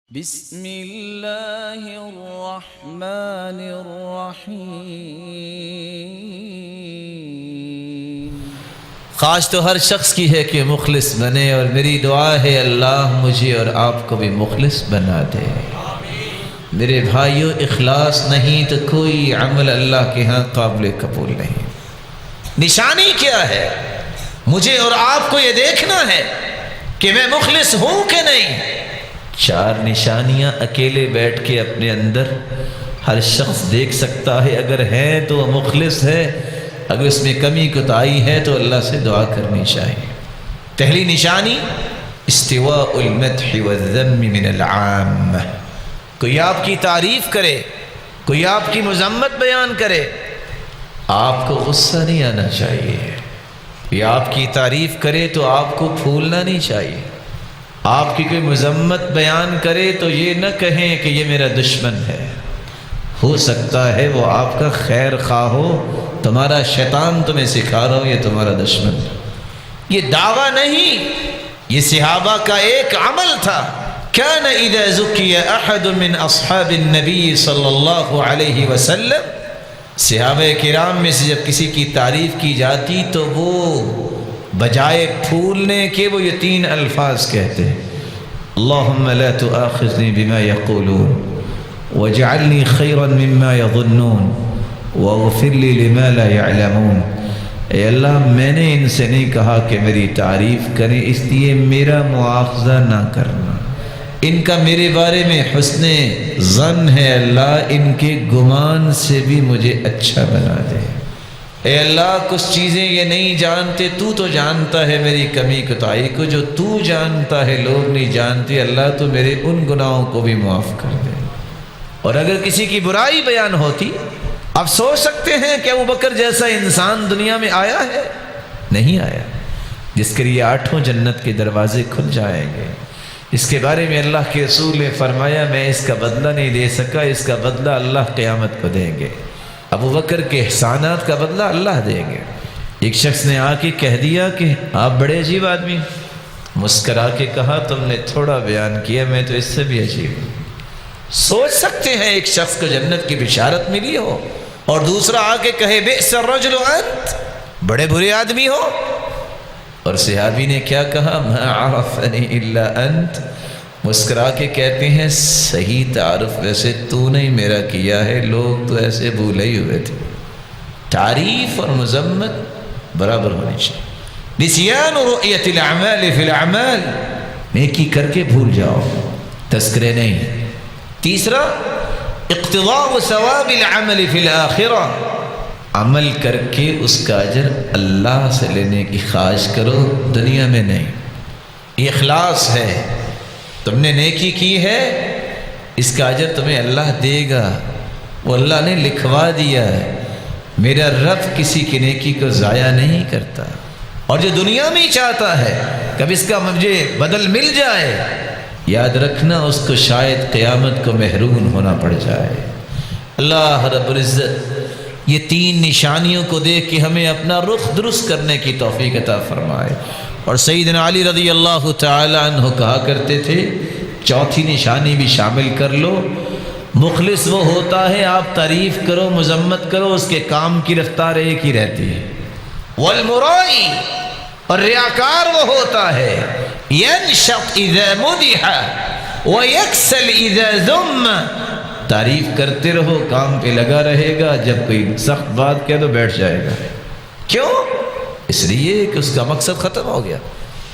بسم اللہ الرحمن الرحیم۔ خواہش تو ہر شخص کی ہے کہ مخلص بنے، اور میری دعا ہے اللہ مجھے اور آپ کو بھی مخلص بنا دے۔ میرے بھائیوں، اخلاص نہیں تو کوئی عمل اللہ کے ہاں قابل قبول نہیں۔ نشانی کیا ہے؟ مجھے اور آپ کو یہ دیکھنا ہے کہ میں مخلص ہوں کہ نہیں۔ چار نشانیاں اکیلے بیٹھ کے اپنے اندر ہر شخص دیکھ سکتا ہے، اگر ہے تو وہ مخلص ہے، اگر اس میں کمی کوتاہی ہے تو اللہ سے دعا کرنی چاہیے۔ پہلی نشانی استواء المدح والذم من العام۔ کوئی آپ کی تعریف کرے، کوئی آپ کی مذمت بیان کرے، آپ کو غصہ نہیں آنا چاہیے۔ کوئی آپ کی تعریف کرے تو آپ کو پھولنا نہیں چاہیے۔ آپ کی کوئی مذمت بیان کرے تو یہ نہ کہیں کہ یہ میرا دشمن ہے، ہو سکتا ہے وہ آپ کا خیر خواہ ہو، تمہارا شیطان تمہیں سکھا رہا ہو یہ تمہارا دشمن ہے۔ یہ دعویٰ نہیں، یہ صحابہ کا ایک عمل تھا۔ کان اذا ذکی احد من اصحاب النبی صلی اللہ علیہ وسلم، صحابہ کرام میں سے جب کسی کی تعریف کی جاتی تو وہ بجائے پھولنے کے وہ یہ تین الفاظ کہتے ہیں: اللہم لا تؤاخذنی بما یقولون واجعلنی خیرا مما یظنون واغفر لی لما لا یعلمون۔ اے اللہ، میں نے ان سے نہیں کہا کہ میری تعریف کریں، اس لیے میرا مواخذہ نہ کرنا۔ ان کا میرے بارے میں حسن ظن ہے، اللہ ان کے گمان سے بھی مجھے اچھا بنا دے۔ اے اللہ، کچھ چیزیں یہ نہیں جانتے، تو جانتا ہے میری کمی کوتاہی کو، جو تو جانتا ہے لوگ نہیں جانتے، اللہ تو میرے ان گناہوں کو بھی معاف کر دے۔ اور اگر کسی کی برائی بیان ہوتی، اب سوچ سکتے ہیں کہ ابوبکر جیسا انسان دنیا میں آیا ہے؟ نہیں آیا، جس کے لیے 8 جنت کے دروازے کھل جائیں گے۔ اس کے بارے میں اللہ کے رسول نے فرمایا، میں اس کا بدلہ نہیں دے سکا، اس کا بدلہ اللہ قیامت کو دیں گے۔ ابوبکر کے احسانات کا بدلہ اللہ دیں گے۔ ایک شخص نے آ کے کہہ دیا کہ آپ بڑے عجیب آدمی، مسکرا کے کہا تم نے تھوڑا بیان کیا، میں تو اس سے بھی عجیب ہوں۔ سوچ سکتے ہیں ایک شخص کو جنت کی بشارت ملی ہو اور دوسرا آ کے کہے بئس الرجل انت، بڑے برے آدمی ہو۔ اور صحابی نے کیا کہا؟ ما عرفنی الا انت، مسکرا کے کہتے ہیں صحیح تعارف ویسے تو نہیں میرا کیا ہے، لوگ تو ایسے بھولے ہی ہوئے تھے۔ تعریف اور مذمت برابر ہونی چاہیے۔ نسیان رؤیت الاعمال فی الاعمال، نیکی کر کے بھول جاؤ، تذکرے نہیں۔ تیسرا اقتضاء ثواب العمل فی الآخرہ، عمل کر کے اس کا اجر اللہ سے لینے کی خواہش کرو، دنیا میں نہیں۔ یہ اخلاص ہے، تم نے نیکی کی ہے، اس کا اجر تمہیں اللہ دے گا، وہ اللہ نے لکھوا دیا ہے۔ میرا رب کسی کی نیکی کو ضائع نہیں کرتا، اور جو دنیا میں ہی چاہتا ہے کب اس کا مجھے بدل مل جائے، یاد رکھنا اس کو شاید قیامت کو محروم ہونا پڑ جائے۔ اللہ رب العزت یہ 3 نشانیوں کو دیکھ کے ہمیں اپنا رخ درست کرنے کی توفیق عطا فرمائے۔ اور سیدنا علی رضی اللہ تعالی عنہ کہا کرتے تھے، چوتھی نشانی بھی شامل کر لو، مخلص وہ ہوتا ہے آپ تعریف کرو، مذمت کرو، اس کے کام کی رفتار ایک ہی رہتی ہے۔ والمرائی، اور ریاکار وہ ہوتا ہے، ینشط اذا مدح ویکسل اذا ذم، تعریف کرتے رہو، کام پہ لگا رہے گا، جب کوئی سخت بات کہہ تو بیٹھ جائے گا۔ کیوں؟ اس لیے کہ اس کا مقصد ختم ہو گیا،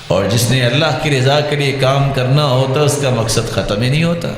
اور جس نے اللہ کی رضا کے لیے کام کرنا ہوتا اس کا مقصد ختم ہی نہیں ہوتا۔